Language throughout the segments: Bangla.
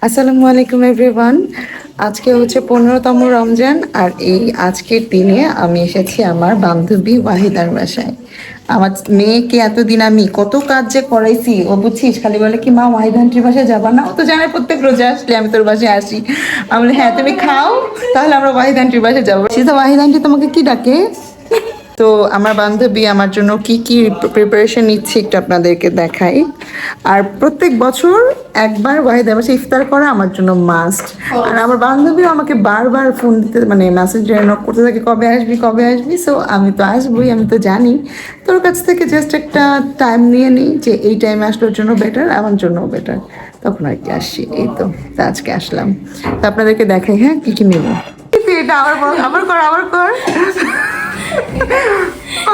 আসসালামু আলাইকুম এভরিওয়ান। আজকে হচ্ছে 15তম রমজান, আর এই আজকের দিনে আমি এসেছি আমার বান্ধবী ওয়াহিদার বাসায়। আমার মেয়েকে এতদিন আমি কত কাজ যে করাইছি, ও বুঝছিস খালি বলে কি মা ওয়াহিদ আন্টির বাসায় যাবা না? ও তো জানে প্রত্যেক রোজা আসলে আমি তোর বাসায় আসি। আমি বলি হ্যাঁ তুমি খাও, তাহলে আমরা ওয়াহিদ আন্টির বাসায় যাবো। সেটা ওয়াহিদ আন্টি তোমাকে কি ডাকে? তো আমার বান্ধবী আমার জন্য কি কি প্রিপারেশন নিচ্ছে একটু আপনাদেরকে দেখাই। আর প্রত্যেক বছর একবার ওয়াহিদা বাসায় ইফতার করা আমার জন্য মাস্ট। আর আমার বান্ধবীও আমাকে বারবার ফোন দিতে মানে মেসেজ নক করতে থাকে কবে আসবি কবে আসবি। সো আমি তো আসবোই, আমি তো জানি। তোর কাছ থেকে জাস্ট একটা টাইম নিয়ে নিই যে এই টাইমে আসলোর জন্য বেটার, আমার জন্যও বেটার, তখন আর কি আসছি। এই তো আজকে আসলাম, তো আপনাদেরকে দেখাই হ্যাঁ কি কি নেব। এটা আবার বল, আবার কর আবার কর।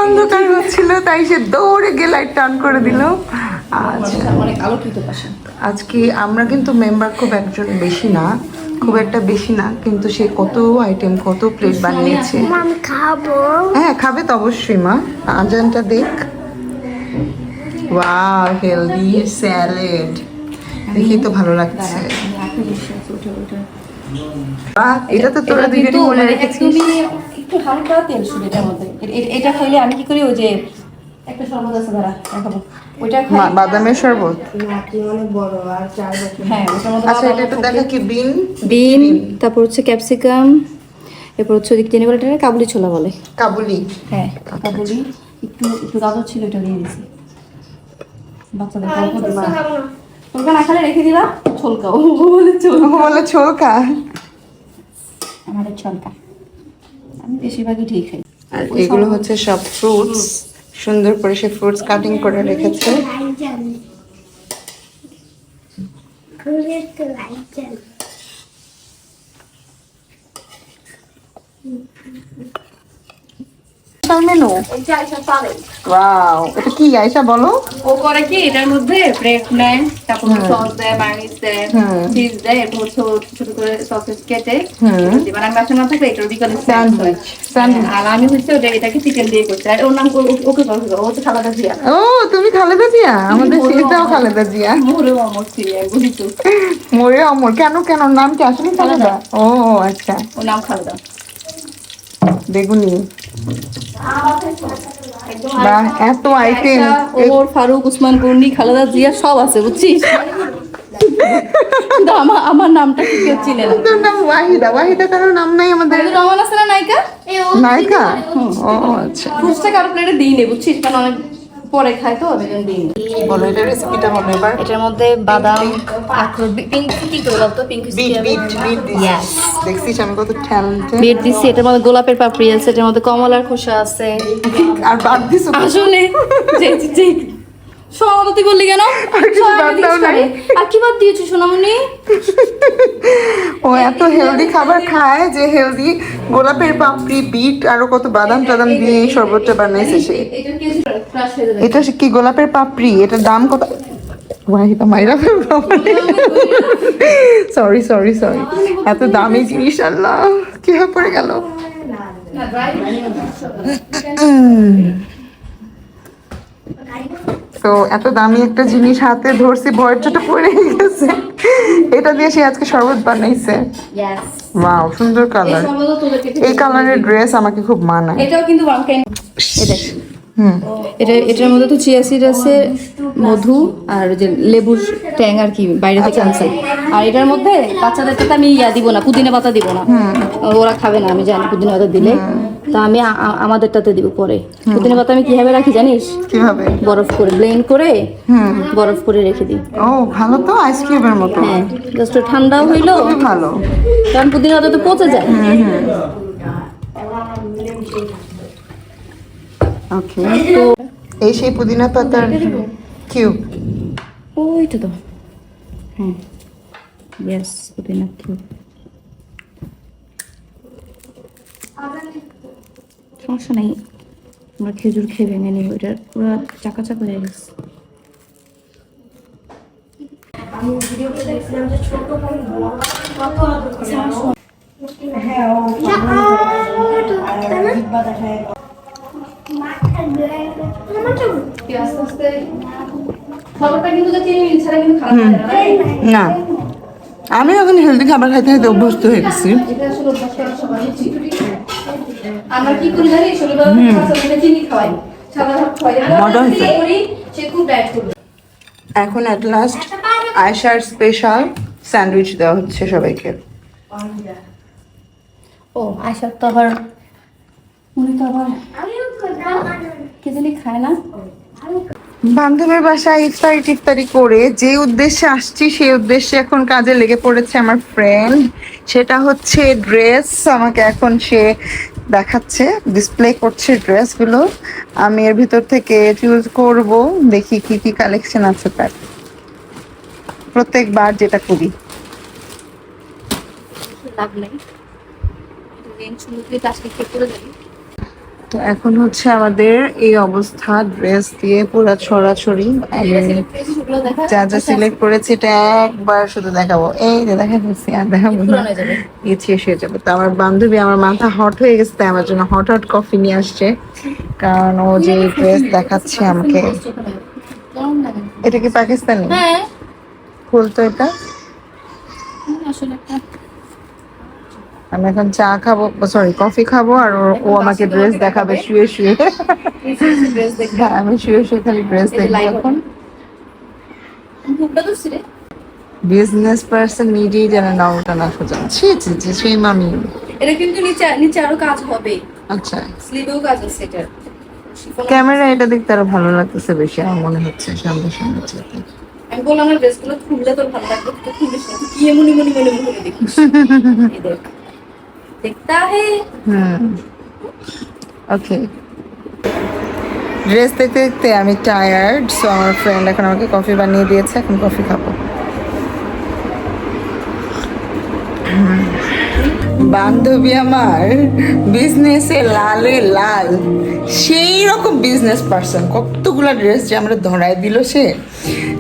অন্ধকার হচ্ছিল তাই সে দৌড়ে গিয়ে লাইট অন করে দিল। আজকে আমরা কিন্তু মেম্বার খুব একজন বেশি না, খুব একটা বেশি না, কিন্তু সে কত আইটেম কত প্লেট বানিয়েছে। হ্যাঁ খাবে তো অবশ্যই মা, আজানটা দেখ। ওয়াও হেলদি স্যালাড, দেখি তো ভালো লাগছে। এটা তো তোরা দুজনেই মনে রেখেছিস। একটু হালকা তেল শুধু এটার মধ্যে। এটা খাইলে আমি কি করি, ওই যে একটা শরবত আছে ধরা দেখাবো, ওইটা খাই। বাদামের শরবত। হ্যাঁ ওটার মধ্যে আচ্ছা এটা একটু দেখা কি বিন বিন, তারপর হচ্ছে ক্যাপসিকাম, এরপর হচ্ছে ওদিক চিনি বলে এটা কাবুলি ছোলা বলে। কাবুলি, হ্যাঁ কাবুলি। একটু একটু গাজর ছিল, এটা দিয়ে দিয়েছি বাচ্চাদের গল্প দিবা। ছোলকা না খালে রেখে দিবা, ছোলকা ও বলে বলে ছোলকা। আমাদের ছোলকা আমি বেশিরভাগই ঠিক খাই। আর এগুলো হচ্ছে সব ফ্রুটস, সুন্দর করে সে ফ্রুটস কাটিং করে রেখেছে। মেনু ওয়াও, এটা কি আয়েশা বলো? ও করে কি এটার মধ্যে ব্রেড নেয়, তারপর সস দেয়, মায়োনিজ দেয়, চিজ দেয়, এরপর ছোট ছোট করে সসেজ কেটে মানে আমি বাসা না থাকলে এটার বিকালে স্যান্ডউইচ। আর আমি হচ্ছে ওটা এটাকে চিকেন দিয়ে করছি। আর ওর নাম ওকে বলছিল, ও তো খালাদা জিয়া। ও তুমি খালেদা জিয়া? আমাদের শেষটাও খালেদা জিয়া। মোরে অমর জিয়া গুলি তো মোরে অমর। কেন কেন নাম কি আসলে খালেদা? ও আচ্ছা, ওর নাম খালাদা। বেগুনি। বাহ এত আইটেম। ওমর ফারুক উসমান গনি খালেদা জিয়া সব আছে বুঝছিস। কিন্তু আমার নামটা কি কেউ চিনে না। তোর নাম ওয়াহিদা? ওয়াহিদা কারোর নাম নাই আমাদের। রহমান আছে না নায়িকা, নায়িকা? ও আচ্ছা। ফুচকা কারো প্লেটে দিই নে বুঝছিস, কারণ অনেক পরে খাই তো দিই। বলো এটা রেসিপিটা বলো এবার। এটার মধ্যে বাদাম, আখরোট, পিঙ্ক কি করে বলতো, pink beat beat beat this. দেখছিস আমি কত ট্যালেন্টেড। বিট দিছি, এটার মধ্যে গোলাপের পাপড়ি আছে, এটার মধ্যে কমলার খোসা আছে। আর বাদ দিস আসলে যে সোনামণি তুই বললি কেন? আর কি বাদ দিয়েছো সোনামণি? ও এত হেলদি খাবার খায় যে হেলদি গোলাপের পাপড়ি, বিট আরো কত বাদাম টাদাম দিয়ে এই শরবতটা বানাইছে সে। এটা কি গোলাপের পাপড়ি? এটার দাম কত? ওয়াহিদা মাইরা সরি সরি সরি, এত দামি জিনিস আল্লাহ কিভাবে পড়ে গেল। তো এত দামি একটা জিনিস হাতে ধরছি, ভয়ের চোটে পড়ে গেছে। এটা দিয়ে সে আজকে শরবত বানাইছে। ওয়াও সুন্দর কালার। এই কালারের ড্রেস আমাকে খুব মানায়। এটাও কিন্তু এটার মধ্যে তো চিয়া সিড আছে, মধু আর যে লেবুর ট্যাং আর কি বাইরে থেকে আনছে। আর এটার মধ্যে বাচ্চাদেরকে তো আমি দিব না, পুদিনা পাতা দিব না, ওরা খাবে না আমি জানি পুদিনা পাতা দিলে। তা আমি আমাদেরটাতে দিব পরে। পুদিনা পাতা আমি কিভাবে রাখি জানিস? কিভাবে? বরফ করে ব্লেন্ড করে বরফ করে রেখে দিই। ও ভালো তো, আইসক্রিমের মতো। হ্যাঁ জাস্ট ঠান্ডাও হইলো ভালো, কারণ পুদিনা পাতা তো পচে যায়। ওকে, তো এই সেই পুদিনা পাতার কিউব। ওইটা তো হ্যাঁ ইয়েস পুদিনা কিউব। সমস্যা নেই, আমরা খেজুর খেয়ে ভেঙে নিব। এটা পুরো চাকা চাকা হয়ে গেছে। না আমি এখন হেলদি খাবার খাইতে খাইতে অভ্যস্ত হয়ে গেছি। এটা আসলে অভ্যাস করা সবার উচিত। আমরা কি করি জানি ছোটবেলা থেকে চিনি খাওয়াই, সাদা ভাত খাওয়াই, মজা হয়েছে। করি সে খুব ডায়েট করবে। এখন অ্যাট লাস্ট আয়েশার স্পেশাল স্যান্ডউইচ দেওয়া হচ্ছে সবাইকে। ও আয়সা তো আবার উনি তো আবার কে জানি খায় না। বান্ধবীর বাসায় ইফতারি টিফতারি করে যে উদ্দেশ্যে আসছি সেই উদ্দেশ্যে এখন কাজে লেগে পড়েছে আমার ফ্রেন্ড। সেটা হচ্ছে ড্রেস। আমাকে এখন সে দেখাচ্ছে, ডিসপ্লে করছে ড্রেসগুলো। আমি এর ভিতর থেকে চুজ করব, দেখি কি কি কালেকশন আছে তার। প্রত্যেকবার যেটা করি। লাভ নাই, রেঞ্জ শুনলে টাস্কি চেক করে যাবি। তো এখন হচ্ছে আমাদের এই অবস্থা, ড্রেস দিয়ে পুরো ছড়াছড়ি। আমি যা যা সিলেক্ট করেছি এটা একবার শুধু দেখাবো। এই যে দেখা যাচ্ছে, আর দেখাবো না, শেষ হয়ে যাবে। তো আমার বান্ধবী, আমার মাথা হট হয়ে গেছে, তাই আমার জন্য হট হট কফি নিয়ে আসছে, কারণ ও যে ড্রেস দেখাচ্ছে আমাকে। এটা কি পাকিস্তানি? হ্যাঁ খুলতো এটা। আসলে একটা আমি এখন চা খাবো, সরি কফি খাবো, আর ও আমাকে ড্রেস দেখাবে শুয়ে শুয়ে। ড্রেস দেখে হ্যাঁ, আমি শুয়ে শুয়ে খালি ড্রেস দেখবো এখন। মুখটা তো সিরে বিজনেস পার্সন নিজেই যেন না ওটা না সোজা। ছি ছি ছি, সেই মামি। এটা কিন্তু নিচে নিচে আরো কাজ হবে, আচ্ছা, স্লিভেও কাজ আছে এটা। ক্যামেরা এটা দেখতে আরো ভালো লাগতেছে বেশি আমার মনে হচ্ছে সামনে সামনে চাইতে। আমি বললাম না ড্রেসগুলো খুললে তোর ভালো লাগবে, তুই খুলিস না, তুই কি এমনি মনি মনে মনে দেখিস। এই দেখ, দেখতা হে। ওকে, ড্রেস দেখতে দেখতে আমি টায়ার্ড, সো আমার ফ্রেন্ড এখন আমাকে কফি বানিয়ে দিয়েছে, এখন কফি খাবো। বান্ধবী আমার বিজনেসে লালে লাল, সেই রকম বিজনেস পার্সন। কতগুলা ড্রেস যে আমরা ধরায় দিল সে।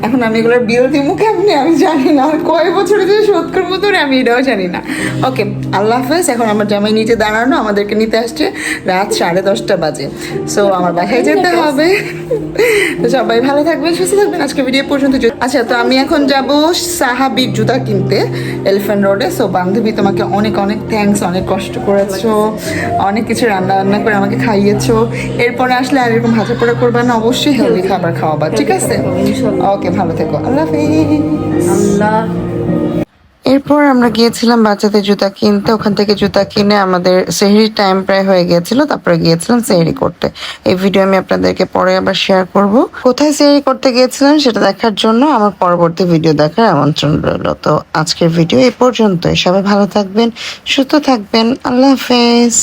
এখন আমি এগুলোর বিল দিব কেমনি আমি জানি না, আর কয় বছরে যে শোধ করবো ধরে আমি এটাও জানি না। ওকে, আল্লাহ হাফেজ। এখন আমার জামাই নিচে দাঁড়ানো, আমাদেরকে নিতে আসছে, রাত 10:30 বাজে। সো আমার বাসায় যেতে হবে। তো সবাই ভালো থাকবেন, সুস্থ থাকবেন। আজকে ভিডিও পর্যন্ত। আচ্ছা, তো আমি এখন যাব সাহাবির জুতা কিনতে এলিফ্যান্ট রোডে। সো বান্ধবী, তোমাকে অনেক অনেক থ্যাঙ্কস, অনেক কষ্ট করেছো, অনেক কিছু রান্না বান্না করে আমাকে খাইয়েছো। এরপরে আসলে আর এরকম ভাজা পোড়া করবা না, অবশ্যই হেলদি খাবার খাওয়াবা, ঠিক আছে? ওকে, ভালো থেকো, আল্লাহ হাফেজ। আল্লাহ। এরপর আমরা গিয়েছিলাম বাচ্চাদের জুতা কিনতে। ওখান থেকে জুতা কিনে আমাদের সেহরির টাইম প্রায় হয়ে গিয়েছিল, তারপরে গিয়েছিলাম সেহরি করতে। এই ভিডিও আমি আপনাদেরকে পরে আবার শেয়ার করব। কোথায় সেহরি করতে গিয়েছিলাম সেটা দেখার জন্য আমার পরবর্তী ভিডিও দেখার আমন্ত্রণ রইল। তো আজকের ভিডিও এই পর্যন্তই। সবাই ভালো থাকবেন, সুস্থ থাকবেন, আল্লাহ হাফেজ।